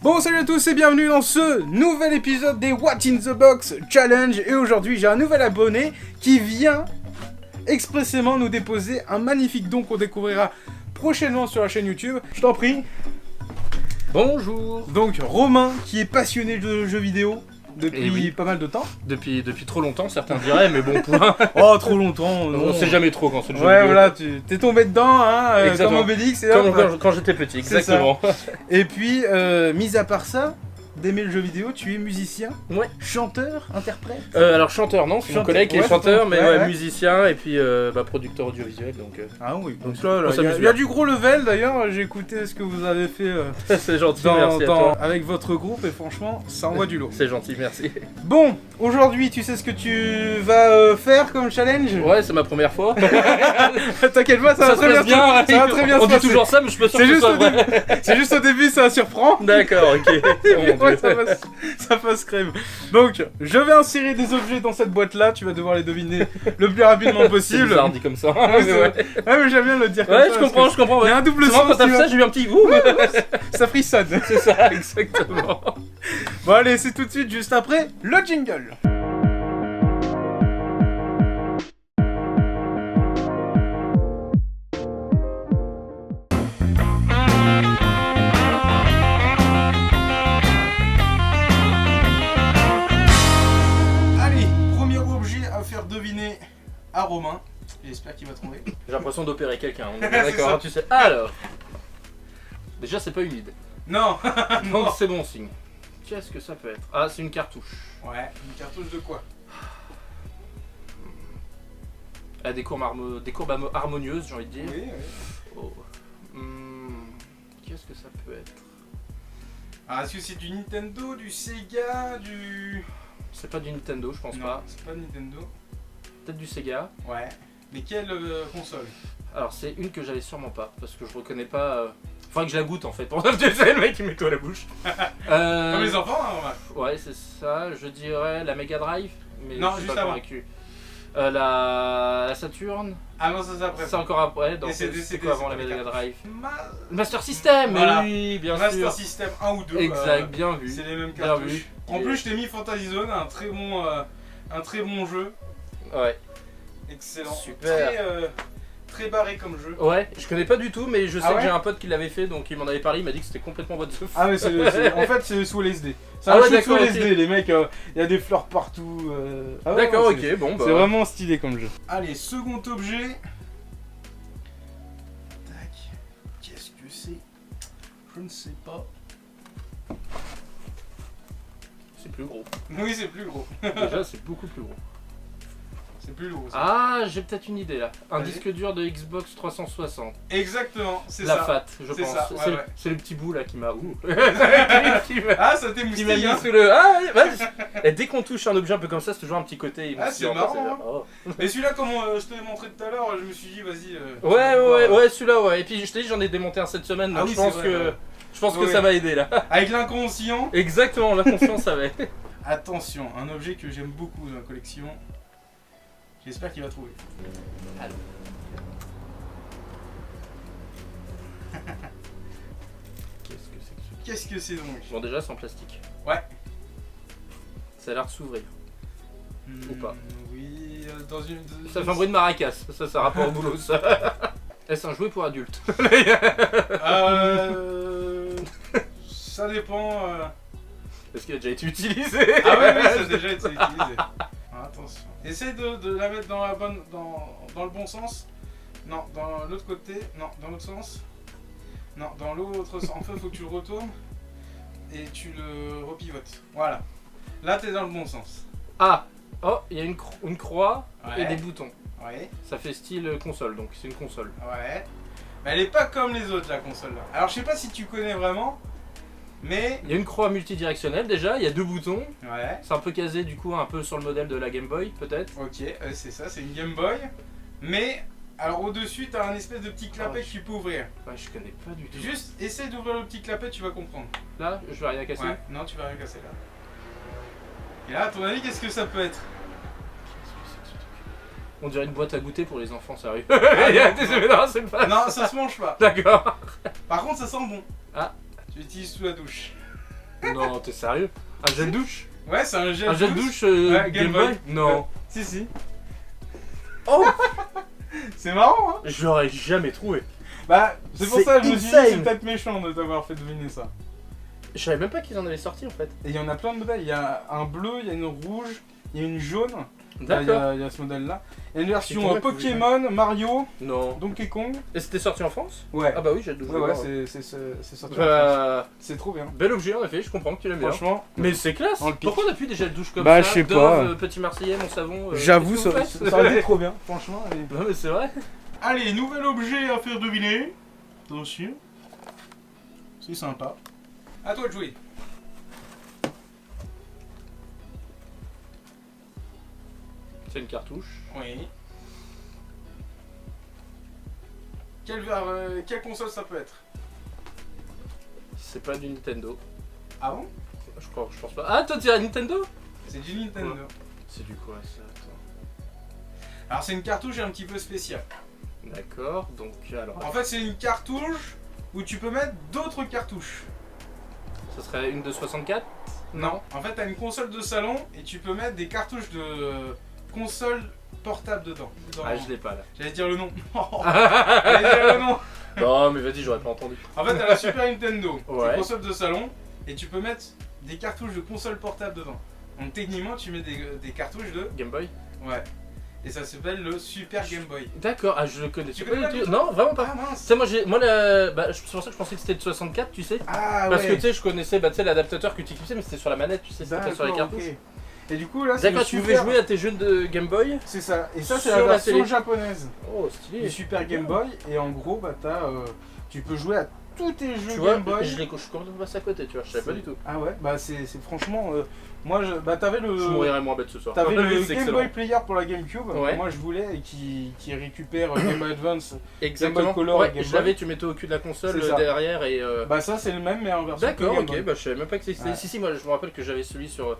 Bon, salut à tous et bienvenue dans ce nouvel épisode des What in the Box Challenge. Et aujourd'hui, j'ai un nouvel abonné qui vient expressément nous déposer un magnifique don qu'on découvrira prochainement sur la chaîne YouTube. Je t'en prie. Bonjour. Donc, Romain, qui est passionné de jeux vidéo depuis pas mal de temps. Depuis trop longtemps, certains diraient, mais bon, point. Oh, trop longtemps. On sait jamais trop quand c'est le jeu Ouais, vidéo. voilà, t'es tombé dedans, hein, comme Exactement. Obélix. Et Comme quand j'étais petit, C'est exactement. Et puis, mis à part ça, d'aimer le jeu vidéo, tu es musicien, Ouais. chanteur, interprète. Alors chanteur, non, c'est mon Chanteur. collègue qui est Ouais, chanteur, c'est mais ton- ouais, ouais. musicien et puis producteur audiovisuel, donc Ah oui, donc Donc, là, on il s'amuse y a bien. du gros level d'ailleurs, j'ai écouté ce que vous avez fait c'est gentil, merci à toi. avec votre groupe et franchement, ça envoie du lourd. C'est gentil, merci. Bon, aujourd'hui, tu sais ce que tu vas faire comme challenge? Ouais, c'est ma première fois. T'inquiète pas, ça va se très bien, passe bien. ça va très bien On se dit passer. toujours ça, mais je suis pas sûr C'est que ce juste, soit au vrai. début, c'est juste au début, ça surprend. D'accord, ok. Oh, mon Ouais, Dieu. ça passe crème. Donc, je vais insérer des objets dans cette boîte-là, tu vas devoir les deviner le plus rapidement C'est possible. bizarre dit comme ça. Ouais, mais c'est- ouais. ouais, mais j'aime bien le dire comme Ouais, ça, je parce comprends, que je comprends. Il y Ouais. a un double Souvent, sens, quand t'as tu fait vois. ça, j'ai eu un petit ouh. Ça frissonne. C'est ça, exactement. Bon allez, c'est tout de suite juste après le jingle. Allez, premier objet à faire deviner à Romain. J'espère qu'il va trouver. J'ai l'impression d'opérer quelqu'un, on est C'est d'accord, ça. hein, tu sais. Alors, déjà c'est pas une idée, Non. donc c'est bon signe. Qu'est-ce que ça peut être? Ah, c'est une cartouche. Ouais, une cartouche de quoi? Elle a des courbes, harmonieuses, j'ai envie de dire. Oui, oui. Oh. Qu'est-ce que ça peut être? Ah, est-ce que c'est du Nintendo, du Sega, du... C'est pas du Nintendo, je pense Non, pas. c'est pas Nintendo. Peut-être du Sega. Ouais. Mais quelle console? Alors c'est une que j'avais sûrement pas, parce que je reconnais pas... Faudrait que je la goûte en fait. Pour tu sais, le mec qui met tout à la bouche. Comme les enfants, hein, Romain. Ouais, c'est ça. Je dirais la Mega Drive, mais Non, je suis juste pas avant. convaincu. La Saturn. Ah non, ça c'est après. C'est encore après. Donc Et c'est c'est décédé, quoi avant c'est la pas Mega les Drive? Ma- Master System. Voilà. Oui, bien Master sûr. System 1 ou 2. Exact, bien vu. C'est les mêmes Bien cartouches. vu. En plus, je t'ai mis Fantasy Zone, un très bon jeu. Ouais. Excellent. Super. Très barré comme jeu. Ouais, je connais pas du tout, mais je sais Ah que ouais j'ai un pote qui l'avait fait, donc il m'en avait parlé, il m'a dit que c'était complètement what the fuck. Ah, mais en fait, c'est sous LSD. C'est Ah un ouais, jeu sous d'accord, LSD, ok. les mecs. Il y a des fleurs partout. Ah ouais, D'accord, non, c'est- ok, bon bah. C'est vraiment stylé comme jeu. Allez, second objet. Tac. Qu'est-ce que c'est? Je ne sais pas. C'est plus gros. Oui, c'est plus gros. Déjà, c'est beaucoup plus gros. C'est plus lourd. ça. Ah, j'ai peut-être une idée là. Un Vas-y. disque dur de Xbox 360. Exactement, c'est La ça. FAT, je C'est pense. ça, ouais, C'est ouais. c'est le petit bout là qui m'a. Ouh. Ah, ça Qui m'a t'émoustille, mis hein. sous le. Ah, oui, ouais. Et dès qu'on touche un objet un peu comme ça, c'est toujours un petit côté. Ah, c'est émoustillant, marrant, c'est bien. Oh. Mais celui-là, comme je te l'ai montré tout à l'heure, je me suis dit, vas-y. Ouais, celui-là, ouais. Et puis je t'ai dit, j'en ai démonté un cette semaine, donc Ah oui, je pense c'est vrai, que. ouais. Je pense que Ouais. ça m'a aidé là. Avec l'inconscient. Exactement, la confiance ça va. Attention, un objet que j'aime beaucoup dans la collection. J'espère qu'il va trouver. Allô. Qu'est-ce que c'est que ce. Qu'est-ce que c'est donc? Bon, déjà, c'est en plastique. Ouais. Ça a l'air de s'ouvrir. Ou pas. Oui, dans une. Ça fait un bruit de maracas, ça rapport au boulot ça. Est-ce un jouet pour adultes? Ça dépend. Est-ce qu'il a déjà été utilisé? Ah oui, ça a déjà été utilisé. Attention. Essaye de la mettre dans le bon sens. Non, dans l'autre côté. Non, dans l'autre sens. Non, dans l'autre sens. En fait, faut que tu le retournes et tu le repivotes. Voilà. Là, t'es dans le bon sens. Ah! Oh, il y a une croix et Ouais. des boutons. Ouais. Ça fait style console, donc c'est une console. Ouais. Mais elle est pas comme les autres, la console là. Alors, je sais pas si tu connais vraiment, mais. Il y a une croix multidirectionnelle déjà, il y a deux boutons. Ouais. C'est un peu casé du coup, un peu sur le modèle de la Game Boy peut-être. Ok, c'est ça, c'est une Game Boy. Mais, alors au-dessus, t'as un espèce de petit clapet Ah, que tu peux ouvrir. Ouais, je connais pas du tout. Juste, essaye d'ouvrir le petit clapet, tu vas comprendre. Là, je vais rien casser. Ouais, non, tu vas rien casser là. Et là, à ton avis, qu'est-ce que ça peut être? On dirait une boîte à goûter pour les enfants, sérieux. non. Désolé, non, c'est pas. Non, ça se mange pas. D'accord. Par contre, ça sent bon. Ah. Tu l'utilises sous la douche. Non, t'es sérieux? Un gel douche? Ouais, c'est un gel Un gel douche. douche Ouais, Game Boy? Non. Si, si. Oh. C'est marrant, hein. Je l'aurais jamais trouvé. Bah, c'est pour C'est ça que je me suis dit, insane. c'est peut-être méchant de t'avoir fait deviner ça. Je savais même pas qu'ils en avaient sorti en fait. Et il y en a plein de modèles. Il y a un bleu, il y a une rouge, il y a une jaune. D'accord. Il y a ce modèle-là. Il y a une version C'est quoi, Pokémon, Mario, Non. Donkey Kong. Et c'était sorti en France? Ouais. Ah bah oui, j'ai le douche. Ouais, c'est sorti. en France. Bah, C'est trop bien. bel objet en effet, je comprends que tu l'aimes bien. Franchement. Mais c'est classe. On le pique. Pourquoi on a plus des gels douche comme Bah, ça? je sais Dove, pas. Petit Marseillais, mon savon. J'avoue, qu'est-ce que ça vous faites aurait été trop bien. Franchement. Non mais c'est vrai. Allez, nouvel objet à faire deviner. Attention. C'est sympa. À toi de jouer. C'est une cartouche. Oui. Quelle console ça peut être? C'est pas du Nintendo. Ah bon? Je pense pas. Ah toi tu as Nintendo? C'est du Nintendo. Ouais. C'est du quoi ça? Attends. Alors c'est une cartouche un petit peu spéciale. D'accord, donc alors. En fait c'est une cartouche où tu peux mettre d'autres cartouches. Ça serait une de 64? Non. En fait t'as une console de salon et tu peux mettre des cartouches de console portable dedans. Ah je l'ai pas là. J'allais dire le nom. J'allais dire le nom. Non mais vas-y, j'aurais pas entendu. En fait t'as la Super Nintendo. C'est Ouais. une console de salon et tu peux mettre des cartouches de console portable dedans. Donc techniquement tu mets des cartouches de... Game Boy? Ouais. Et ça s'appelle le Super Game Boy. D'accord, ah je le connais. Tu pas connais du pas tout. du Non, vraiment pas. Ah Tu mince. sais, c'est pour ça que je pensais que c'était de 64, tu sais. Ah Parce ouais. que tu sais, je connaissais tu sais, l'adaptateur que tu utilisais, mais c'était sur la manette, tu sais, c'était pas sur les D'accord, cartouches. ok. Et du coup là c'est le D'accord, tu pouvais Super... jouer à tes jeux de Game Boy. C'est ça. Et ça c'est Sur la la version télé. japonaise Oh, du stylé. Super Game Boy. Et en gros bah tu peux jouer à tous tes jeux Tu vois, Game Boy. je commence à passer à côté, tu vois, je savais pas du tout. Ah ouais, bah c'est franchement... moi bah t'avais le... Je mourirais moins bête ce soir. T'avais le C'est Game excellent. Boy Player pour la GameCube, Ouais. moi je voulais qui récupère Game Boy Advance. Exactement. Game Boy Color Ouais, et Game je Boy. l'avais, tu mettais au cul de la console C'est ça. derrière et. Bah ça c'est le même mais en version D'accord, Game ok, Boy. bah je savais même pas que c'était. Ouais. Si, moi je me rappelle que j'avais celui sur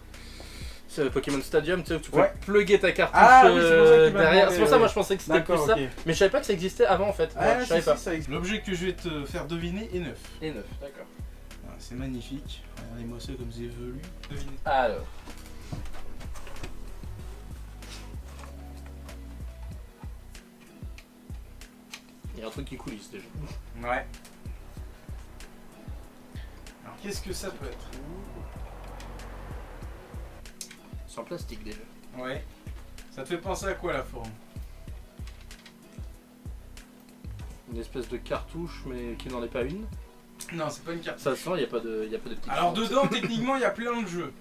Pokémon Stadium, tu sais, où tu pouvais Ouais. plugger ta cartouche Ah oui, c'est pour ça que tu m'as derrière. demandé, C'est pour ça, ouais. moi je pensais que c'était plus D'accord, ça. ok. Mais je savais pas que ça existait avant en fait. Ah, Ouais, je savais pas. L'objet que je vais te faire deviner est neuf. Et 9, d'accord. Voilà, c'est magnifique. Regardez-moi ça comme c'est velu. Devinez. Alors. Il y a un truc qui coulisse déjà. Ouais. Alors qu'est-ce que ça peut être? C'est en plastique déjà. Ouais. Ça te fait penser à quoi la forme? Une espèce de cartouche, mais qui n'en est pas une. Non, c'est pas une carte. Ça sent, il n'y a pas de petits. Alors dedans, techniquement, il y a plein de jeux.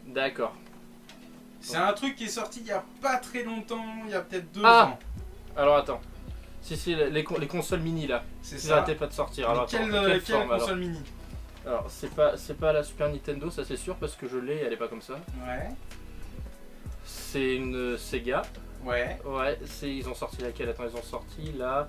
D'accord. C'est un truc qui est sorti il y a pas très longtemps, il y a peut-être 2 Ah. ans. Alors attends. Si, les consoles mini là. C'est Ils ça. n'arrêtaient pas de sortir. Mais Alors attends, quelle forme, alors console mini? Alors c'est pas la Super Nintendo, ça c'est sûr, parce que je l'ai, elle est pas comme ça. Ouais. C'est une Sega. Ouais. Ouais, ils ont sorti laquelle? Attends, ils ont sorti Bah,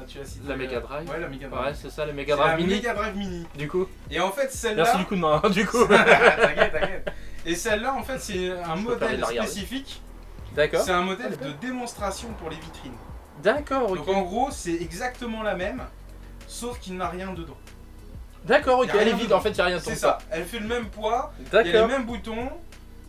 tu as cité la Mega Drive. Ouais, la Mega Drive. Ouais, c'est ça, la C'est Mega la Drive Mini. Mega Drive Mini. Du coup. Et en fait, celle-là. Merci du coup de main, hein, du coup. T'inquiète, t'inquiète. Et celle-là, en fait, c'est un Je peux modèle permettre de la regarder. spécifique. D'accord. C'est un modèle de démonstration pour les vitrines. D'accord, ok. Donc en gros, c'est exactement la même, sauf qu'il n'a rien dedans. D'accord, ok, Y a elle est rien vide, dedans. en fait, il n'y a rien C'est dedans. ça. Elle fait le même poids, il y a les D'accord. mêmes boutons,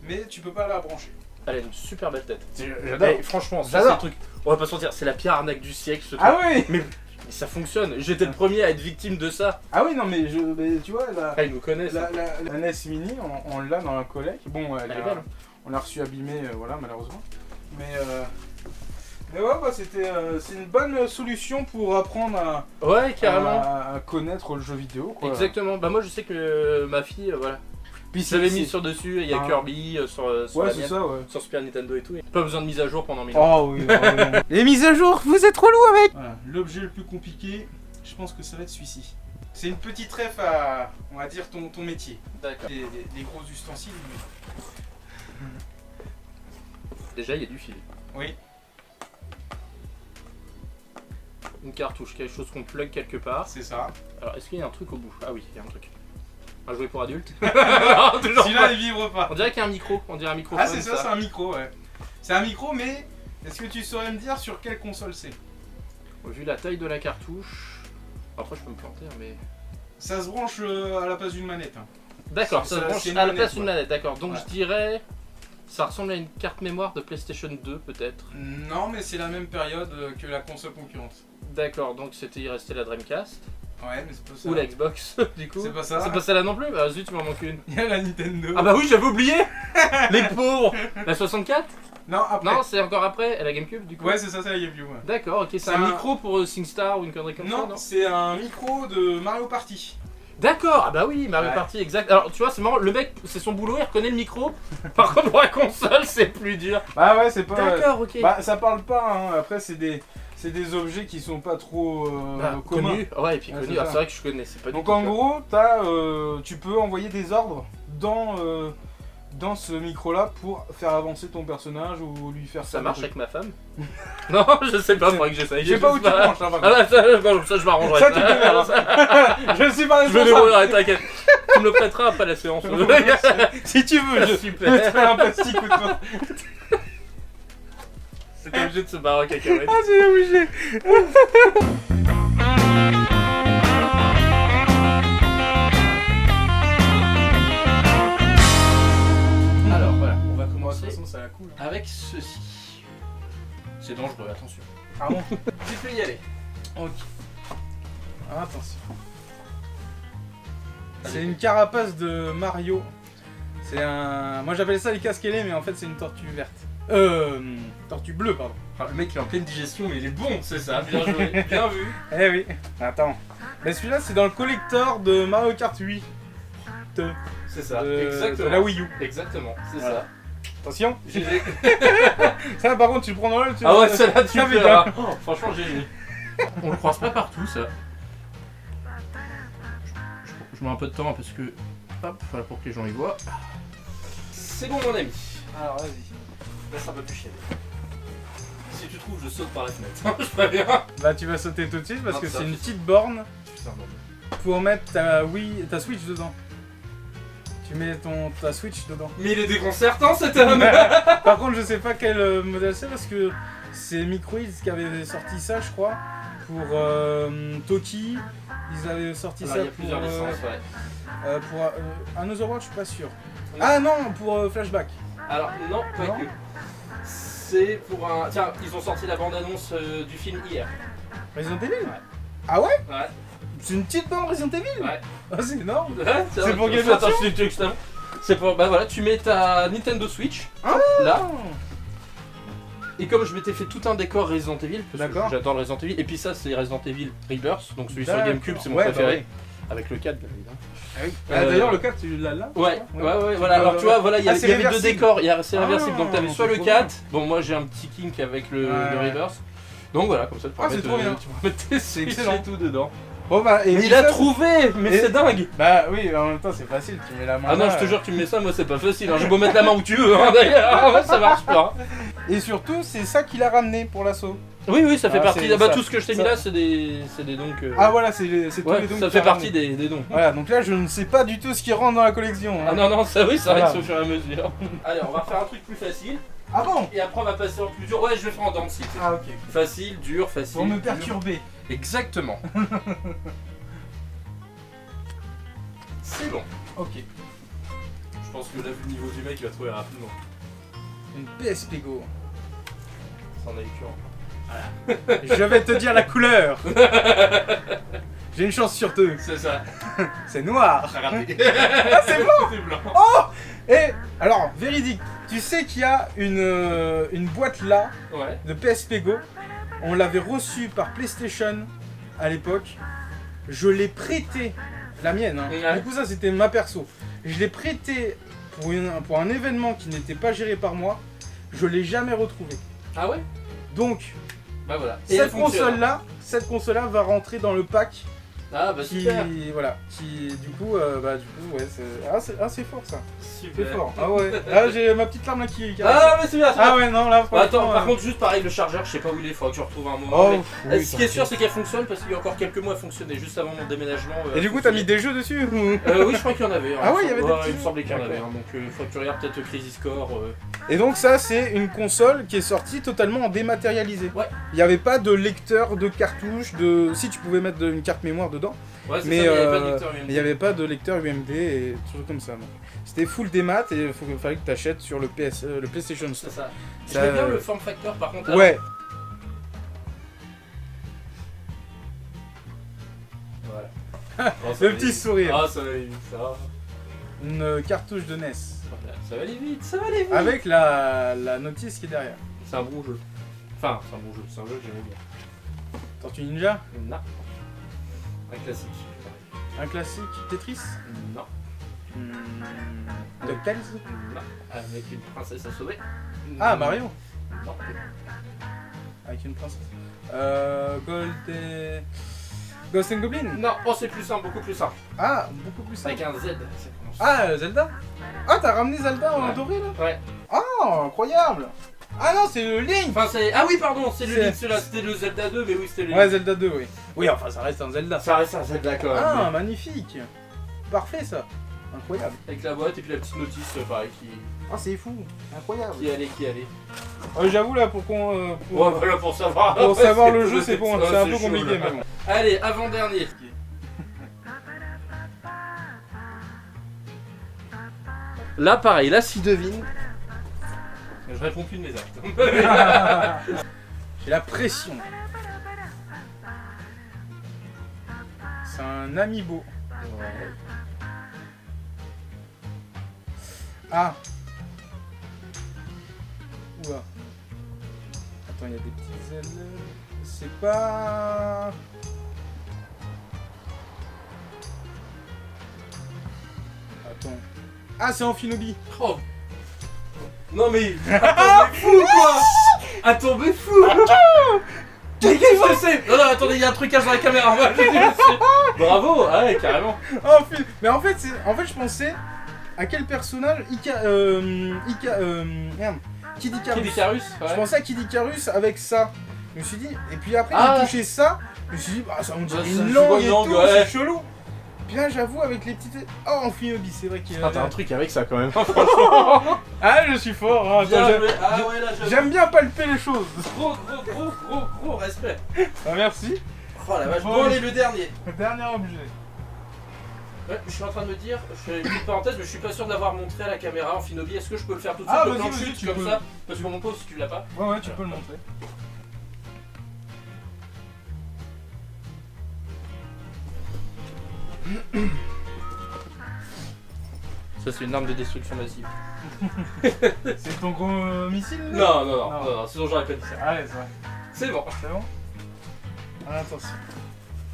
mais tu peux pas la brancher. Elle a une super belle tête. J'adore. Eh, franchement, ça c'est J'adore. le truc. On va pas se mentir, c'est la pire arnaque du siècle ce truc. Ah oui. Mais ça fonctionne. J'étais le premier à être victime de ça. Ah oui, non mais, tu vois, Ah, ils nous connaissent. la NES Mini, on l'a dans la collecte. Bon, Elle est belle. on l'a reçu abîmée, voilà, malheureusement. Mais ouais, bah, c'est une bonne solution pour apprendre Ouais, carrément. à connaître le jeu vidéo. Quoi. Exactement. Bah moi je sais que ma fille, voilà. Puis J'avais mis sur dessus, il y a Ah. Kirby sur Ouais, la c'est mienne, ça, ouais. sur Super Nintendo et tout. Pas besoin de mise à jour pendant 1000 ans. Oh oui, non. Les mises à jour, vous êtes relou avec. Voilà, l'objet le plus compliqué, je pense que ça va être celui-ci. C'est une petite ref à, on va dire, ton métier. D'accord. Des gros ustensiles. Déjà il y a du fil. Oui. Une cartouche, quelque chose qu'on plug quelque part. C'est ça. Alors est-ce qu'il y a un truc au bout? Ah oui, il y a un truc. Un jouet pour adultes. Non, toujours Celui-là, pas. il vibre pas. On dirait qu'il y a un micro, on dirait un micro. Ah, c'est ça, c'est un micro, ouais. C'est un micro, mais est-ce que tu saurais me dire sur quelle console c'est? Vu la taille de la cartouche. Après je peux me planter, hein, mais. Ça se branche à la place d'une manette. Hein. D'accord, C'est- ça se c'est branche une à la manette, place d'une ouais. manette, d'accord. Donc Ouais. je dirais. Ça ressemble à une carte mémoire de PlayStation 2, peut-être. Non, mais c'est la même période que la console concurrente. D'accord, donc il restait la Dreamcast. Ouais, mais c'est pas ça. Ou la Xbox, du coup. C'est pas ça. C'est pas celle-là non plus. Bah zut, tu m'en manques une. Il y a la Nintendo. Ah bah oui, j'avais oublié. Les pauvres. La 64. Non, après. Non, c'est encore après, la GameCube, du coup. Ouais, c'est ça, c'est la GameCube. Ouais. D'accord, ok. C'est C'est un un- micro pour SingStar ou une connerie comme ça, Non, non? c'est un micro de Mario Party. D'accord, ah bah oui, Mario Ouais. Party, exact. Alors tu vois, c'est marrant, le mec, c'est son boulot, il reconnaît le micro. Par contre, pour la console, c'est plus dur. Bah ouais, c'est pas. D'accord, ok. Bah ça parle pas. Hein. Après, c'est des objets qui sont pas trop Bah, communs. connu. Ouais, et puis Ouais, connu. c'est Ah, ça. c'est vrai que je connais, c'est pas Donc du tout. en gros, tu peux envoyer des ordres dans ce micro-là pour faire avancer ton personnage ou lui faire Ça faire marche des avec ma femme? Non, je sais pas, faudrait que j'essaye. trucs. Je sais pas où tu branches, hein, par Ah contre. là, ça je m'arrangerai. Ça, tu peux faire, Je suis pas Je me responsable. débrouillerai, t'inquiète. Tu me le prêteras après la séance. Si tu veux, je Super. peux te faire un petit coup de main. C'est obligé de se barrer en cacahuète. Ah, c'est obligé. Alors voilà, on va Moi, de commencer toute façon, ça la coule. avec ceci. C'est dangereux, attention. Ah bon? Tu peux y aller. Ok. Ah, attention. C'est une carapace de Mario. C'est un. Moi j'appelle ça les casques ailés, mais en fait c'est une tortue verte. Tortue bleue, pardon. Le mec il est en pleine digestion, mais il est bon, c'est ça. Bien joué, bien vu. Eh oui. Attends. Mais celui-là c'est dans le collector de Mario Kart 8. C'est ça, De exactement. la Wii U. Exactement, c'est Voilà. ça. Attention. GG. Ça par contre tu le prends dans l'œil, tu Ah vois, ouais, celle-là tu ça peux. fait bien. Oh, franchement, GG. On le croise pas partout, ça. Je mets un peu de temps parce que. Hop, voilà pour que les gens y voient. C'est bon, mon ami. Alors vas-y. Là, c'est un peu plus chiant. Si tu trouves, je saute par la fenêtre. Je préviens. Bah tu vas sauter tout de suite parce Ah, que ça, c'est une je- petite borne Putain, bon. pour mettre ta Switch dedans. Tu mets ta Switch dedans. Mais il est déconcertant cet homme. Par contre, je sais pas quel modèle c'est parce que c'est Microids qui avait sorti ça, je crois, pour Toki. Ils avaient sorti Alors, ça il y a plusieurs licences, ouais. pour Another World, je suis pas sûr. Ah non, pour Flashback. Alors, non, pas Non. que. C'est pour un. Tiens, ils ont sorti la bande-annonce du film hier. Resident Evil. Ouais. Ah ouais? Ouais. C'est une petite borne Resident Evil. Ouais. Ah, c'est énorme. C'est pour quelle version? C'est pour. Bah voilà, tu mets ta Nintendo Switch. Ah. Là. Et comme je m'étais fait tout un décor Resident Evil, parce que D'accord. j'adore le Resident Evil, et puis ça c'est Resident Evil Rebirth, donc celui sur le D'accord. GameCube c'est mon Ouais, bah préféré, oui. avec le 4 bien évidemment. Ah oui. Euh, D'ailleurs, le 4, tu l'as là? Ouais, Ouais. ouais, voilà. Alors tu vois, voilà, il y, Ah, c'est avait deux réversible. décors, c'est Ah, réversible, donc t'avais soit c'est le trop 4, bon moi j'ai un petit kink avec le Ouais. Rebirth, donc voilà, comme ça tu Ah, c'est trop bien. tu pourras mettre tes C'est Switch excellent. et tout dedans. Bon bah, et Mais puis il a ça, trouvé, mais Et- c'est dingue. Bah oui, en même temps, c'est facile, tu mets la main Ah non, là, je te jure, tu me mets ça, moi c'est pas facile, hein. J'ai beau mettre la main où tu veux, hein, d'ailleurs, ça marche pas. Et surtout, c'est ça qu'il a ramené pour l'assaut. Oui, oui, ça fait Ah, partie. c'est Ah bah ça. tout ce que je t'ai mis Ça. là, c'est des dons que. Ah voilà, c'est tous ouais, les dons ça qu'il fait a partie ramenés. des dons. Voilà, donc là, je ne sais pas du tout ce qui rentre dans la collection. Ah hein. non, non, ça oui, ça Voilà. reste au fur et à mesure. Allez, on va faire un truc plus facile. Ah bon? Et après, on va passer en plus dur. Ouais, je vais faire en dents de scie. Ah ok. Facile, dur, facile. Pour me dur. perturber. Exactement. C'est bon. Ok. Je pense que là, vu le niveau du mec, il va trouver rapidement. Une PSP Go. C'en est écœurant. Je vais te dire la couleur. J'ai une chance sur deux. C'est ça. C'est noir. T'as raté. Ah c'est blanc. C'est blanc. Et alors, véridique. Tu sais qu'il y a une boîte là Ouais. de PSP Go. On l'avait reçue par PlayStation à l'époque. Je l'ai prêtée, la mienne. Hein. Ouais. Du coup, ça c'était ma perso. Je l'ai prêtée pour un événement qui n'était pas géré par moi. Je l'ai jamais retrouvée. Ah ouais. Donc, Bah voilà. Et elle fonctionne. cette console-là va rentrer dans le pack Ah bah qui, super. voilà, qui du coup, ouais, c'est fort ça. Super. C'est fort. Ah ouais. Là, j'ai ma petite larme là qui. Ah mais c'est bien. Ah ouais, non, là, Bah, franchement, attends, par contre, juste pareil, le chargeur, je sais pas où il est, faudra que je retrouve un moment. Oh, mais- oui, ce qui est sûr, c'est qu'elle fonctionne parce qu'il y a encore quelques mois, elle fonctionnait juste avant mon déménagement. Et du coup, t'as mis des jeux dessus ou... Oui, je crois qu'il y en avait. Hein, Ah ouais, il y avait des ouais, petits il me jeux. semblait qu'il y en avait. D'accord. Hein, donc, faut que tu regardes peut-être Crisis Core. Et donc ça, c'est une console qui est sortie totalement en dématérialisé. Ouais. Il n'y avait pas de lecteur de cartouche, de... Si, tu pouvais mettre une carte mémoire dedans. Ouais, c'est Mais ça, il n'y avait pas de lecteur il UMD. n'y avait pas de lecteur UMD et toujours comme ça. Donc. C'était full démat et il fallait que tu achètes sur le PlayStation C'est Store. ça. Ça, J'aime bien le form factor par contre. Ouais, Voilà. Oh, ça le va petit vite. sourire. Ah, ça va aller vite, ça. Une cartouche de NES. Voilà, ça va aller vite, ça va aller vite. Avec la notice qui est derrière. C'est un bon jeu. Enfin, c'est un bon jeu, c'est un jeu que j'aimais bien. Tortue Ninja, Non. Un classique. un classique. Tetris, Non. DuckTales. Non. Avec une princesse à sauver. Ah, Mario. Non. Avec une princesse. Ghost and Goblin. Non, oh c'est plus simple, beaucoup plus simple. Ah, beaucoup plus simple. Avec un Z, ça commence. Ah, Zelda. Ah, t'as ramené Zelda en Ouais. doré là. Ouais. Oh, incroyable. Ah non, c'est le Link. Enfin c'est... Ah oui pardon, c'est le C'est- Link celui-là, c'était le Zelda 2, mais oui c'était le Ouais, Link. Zelda 2, oui. Oui, enfin, ça reste un Zelda. Ça reste un Zelda quand même. Ah, magnifique. Parfait ça. Incroyable. Avec la boîte et puis la petite notice pareil Ah, c'est fou. Incroyable. qui allait. J'avoue là, pour qu'on. Pour, Ouais voilà pour savoir. pour Ouais, savoir c'est- le jeu, c'est bon, ouais, c'est un peu chaud, compliqué, là. mais bon. Allez, avant-dernier. Là pareil, là s'il devine. Je réponds plus de mes actes. J'ai la pression. C'est un amiibo. Ah. Oula. Attends, il y a des petites ailes. C'est pas. Attends. Ah, c'est Amphinobi. Oh. Non mais attends, mais fou quoi. Attends mais fou. Mais qu'est-ce que c'est? Non non attendez, il y a un trucage dans la caméra. Moi, je dis, monsieur. Bravo, ouais carrément. Mais en fait, je pensais à quel personnage merde. Kid Icarus. Kid Icarus, Je ouais. pensais à Kid Icarus avec ça. Je me suis dit, et puis après Ah. j'ai touché ça, je me suis dit, bah ça on dirait Ça une joue langue à et une langue, tout, ouais. c'est chelou. Puis là j'avoue avec les petites... Oh, Amphinobi, c'est vrai qu'il y a... Ah, t'as un truc avec ça quand même, franchement. Ah, je suis fort, hein. Attends, Bien joué. Ah ouais là j'avoue. j'aime bien palper les choses. Gros respect. Ah, merci. Oh la vache. Bon, Bon oui. allez le dernier. Dernier objet. Ouais, je suis en train de me dire, je fais une petite parenthèse, mais je suis pas sûr d'avoir montré à la caméra en Finobi. Est-ce que je peux le faire tout de suite Ah, le vas-y, plan de vas-y, chute tu comme peux. ça? Parce que mon pause si tu l'as pas. Ouais, tu peux le montrer. Ça c'est une arme de destruction massive. C'est ton gros missile là? Non, sinon j'aurais pas dit ça. Ah ouais, c'est vrai. C'est bon. C'est bon. Ah, attention.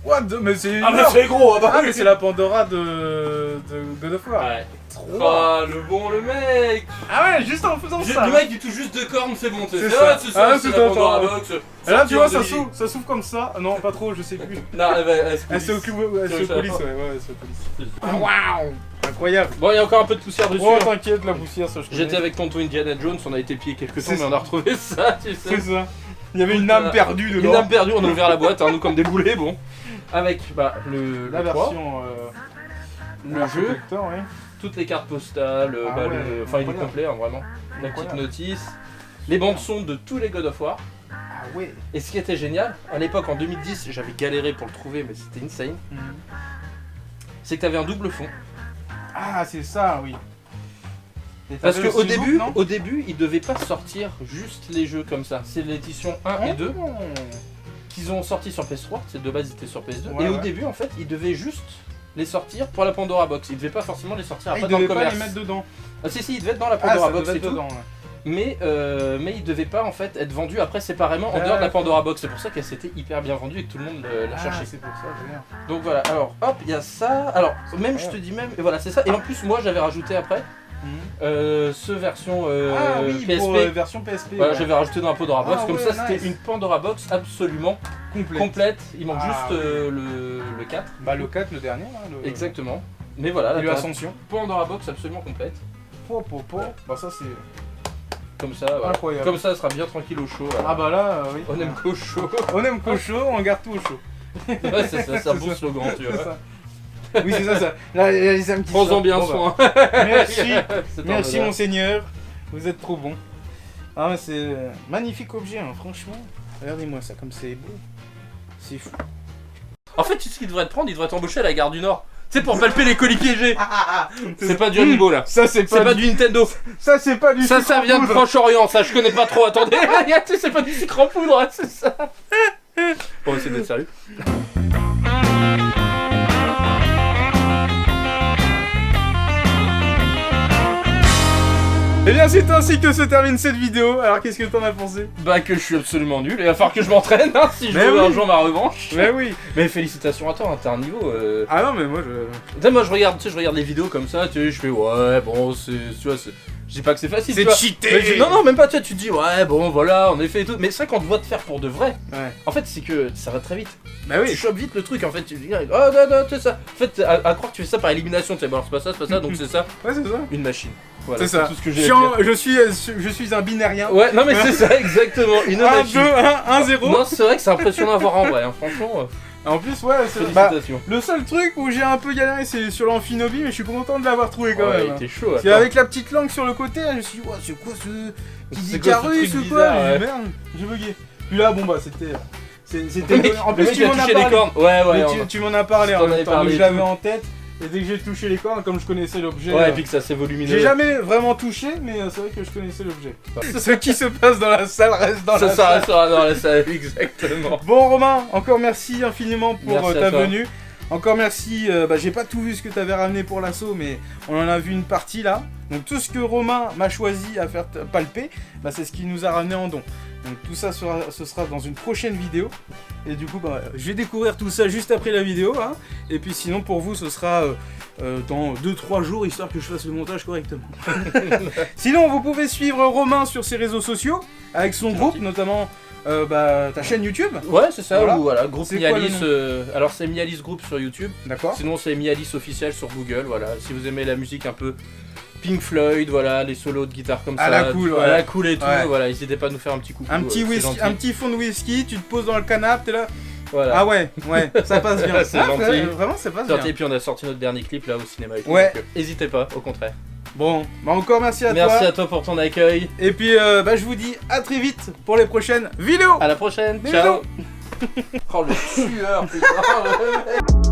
What the... Mais c'est Ah bah énorme. c'est gros, ah bah Ah, oui, mais c'est la Pandora de God of War. Ouais. Trop. Ah le bon le mec. Ah ouais, juste en faisant ça. Le mec il touche juste deux cornes, c'est bon. C'est ça. C'est ça, Ah, c'est c'est la ça, Pandora attends. Box. Et là, tu vois, Sortir ça s'ouvre comme ça. Non, pas trop, je sais plus. Non, elle Elle se occupe, elle se C'est ça. police, ouais, c'est police. Waouh, incroyable. Bon, il y a encore un peu de poussière dessus. Oh, hein. t'inquiète, la poussière, ça je connais. J'étais avec tonton Indiana Jones, on a été pillé quelques temps, C'est mais ça. on a retrouvé ça, tu sais. C'est ça. Il y avait une âme perdue dedans. Une âme perdue, on a ouvert la boîte, hein, nous comme des boulets, bon. Avec bah, La le 3, version. le la jeu, protecteur, ouais. toutes les cartes postales, Ah bah, ouais, enfin il est incroyable. complet, hein, vraiment. La petite Incroyable. notice, les bandes son de tous les God of War. Ah ouais. Et ce qui était génial, à l'époque en 2010, j'avais galéré pour le trouver, mais c'était insane, c'est que t'avais un double fond. Ah, c'est ça, oui. Et Parce t'avais qu'au le ciseau, début, non ils devaient pas sortir juste les jeux comme ça. C'est l'édition 1 et 2 qu'ils ont sorti sur PS3, c'est de base ils étaient sur PS2. Ouais, et au ouais. début en fait, ils devaient juste les sortir pour la Pandora Box. Ils devaient pas forcément les sortir Ah, après ils dans le devaient pas commerce. les mettre dedans. Ah si ils devaient être dans la Ah, Pandora ça Box devait et être tout. dedans, ouais. Mais ils devaient pas en fait être vendus après séparément en dehors de la Pandora Box. C'est pour ça qu'elle s'était hyper bien vendue et que tout le monde l'a Ah, cherché. c'est pour ça, génial. Donc voilà, alors hop, il y a ça. Alors même je te dis même, et voilà c'est ça. Et en plus moi j'avais rajouté après ce version Ah oui, PSP. pour version PSP. Voilà, ouais. j'avais rajouté dans la Pandora Box, Ah comme ouais, ça c'était nice. une Pandora Box absolument Complet. complète. Il manque Ah, juste oui. le 4. Bah, le 4, le dernier. Hein, le... Exactement. Mais voilà, Et là, le t'as Ascension. une Pandora Box absolument complète. Bah, ça, c'est Comme ça, voilà. incroyable. Comme ça, elle sera bien tranquille au chaud. voilà. Ah, bah là, oui. On aime qu'au chaud. On aime qu'au chaud, on garde tout au chaud. Ouais, c'est ça, c'est un C'est bon ça. slogan, tu C'est vois. ça. Oui, c'est ça, ça. Là, il y a les âmes qui Prends-en sortent. bien Bon, soin. bah, merci. C'est un Merci, honneur. monseigneur. Vous êtes trop bon. Ah, mais c'est magnifique objet, hein, franchement. Regardez-moi ça, comme c'est beau. C'est fou. En fait, tu sais ce qu'il devrait te prendre, il devrait t'embaucher à la gare du Nord. Tu sais, pour palper les colis piégés. C'est pas du Haribo là. Ça c'est C'est pas du Nintendo. Ça c'est pas du Ça sucre en vient de poudre. Proche-Orient, ça je connais pas trop. Attendez, tu sais, c'est pas du sucre en poudre, hein, c'est ça. On va essayer d'être sérieux. Eh bien c'est ainsi que se termine cette vidéo. Alors qu'est-ce que t'en as pensé? Bah que je suis absolument nul, et il va falloir que je m'entraîne hein, si je Mais veux oui. un jour ma revanche. Mais oui. Mais félicitations à toi, hein, t'as un niveau. Ah non mais moi Tu sais, moi je regarde les vidéos comme ça, tu sais, je fais ouais, bon, c'est. Tu vois, c'est. Je dis pas que c'est facile, tu vois. cheaté. Mais non, même pas, tu te dis ouais, bon, voilà, en effet et tout. Mais c'est vrai, quand on te voit te faire pour de vrai, Ouais. en fait, c'est que ça va très vite. Bah Tu oui. chopes vite le truc, en fait, tu dis, oh non, c'est ça. En fait, à croire que tu fais ça par élimination, tu sais, bon, alors c'est pas ça, donc c'est ça, Ouais c'est ça. une machine. Voilà, C'est ça. tout ce que j'ai Je à dire. je suis un binarien. Ouais, non, mais c'est ça, exactement, une 1, machine. 2, 1, 1, 0. Non, c'est vrai que c'est impressionnant à voir en vrai, hein, franchement, En plus, ouais, bah, félicitations. le seul truc où j'ai un peu galéré, c'est sur l'amphinobi, mais je suis content de l'avoir trouvé quand Ouais, même. il Hein. était chaud, C'est attends. avec la petite langue sur le côté, hein, je me suis dit, ouais, c'est quoi ce C'est quoi ce Icarus truc ou quoi bizarre, J'ai dit, ouais. merde, j'ai bugué. Puis là, bon bah, c'était. Le mec, En le plus, mec, tu il a m'en as touché les parlé. cornes. Ouais, Mais ouais. tu m'en as parlé Je en t'en même avais temps, parlé donc je et l'avais tout. en tête. Et dès que j'ai touché les cornes, comme je connaissais l'objet. Ouais, et puis que ça s'est volumineux. J'ai jamais vraiment touché, mais c'est vrai que je connaissais l'objet. Ce qui se passe dans la salle reste dans la Ça salle. restera dans la salle, exactement. Bon Romain, encore merci infiniment pour Merci à ta toi. venue. Encore merci, j'ai pas tout vu ce que tu avais ramené pour l'assaut, mais on en a vu une partie là. Donc tout ce que Romain m'a choisi à faire palper, bah, c'est ce qu'il nous a ramené en don. Donc tout ça ce sera dans une prochaine vidéo. Et du coup, bah, je vais découvrir tout ça juste après la vidéo. Hein. Et puis sinon pour vous, ce sera dans 2-3 jours, histoire que je fasse le montage correctement. Sinon, vous pouvez suivre Romain sur ses réseaux sociaux, avec son C'est groupe, gentil. notamment ta chaîne YouTube. Ouais, c'est ça, Voilà. ou voilà, groupe C'est quoi le Mialis. Alors c'est Mialis Group sur YouTube, D'accord. sinon c'est Mialis officiel sur Google, voilà. Si vous aimez la musique un peu Pink Floyd, voilà, les solos de guitare comme À ça. la cool, à ouais. la cool et tout, Ouais. voilà, n'hésitez pas à nous faire un petit coucou. Un petit c'est whisky, gentil. un petit fond de whisky, tu te poses dans le canapé, t'es là. Voilà. Ah ouais, ça passe bien. C'est Ah, gentil. Vraiment, ça passe Sortez, bien. et puis on a sorti notre dernier clip là au cinéma et tout, Ouais. donc, n'hésitez pas, au contraire. Bon, bah encore merci à Merci toi. à toi pour ton accueil. Et puis, bah, je vous dis à très vite pour les prochaines vidéos. À la prochaine. Bisous. Ciao. Oh le tueur, putain.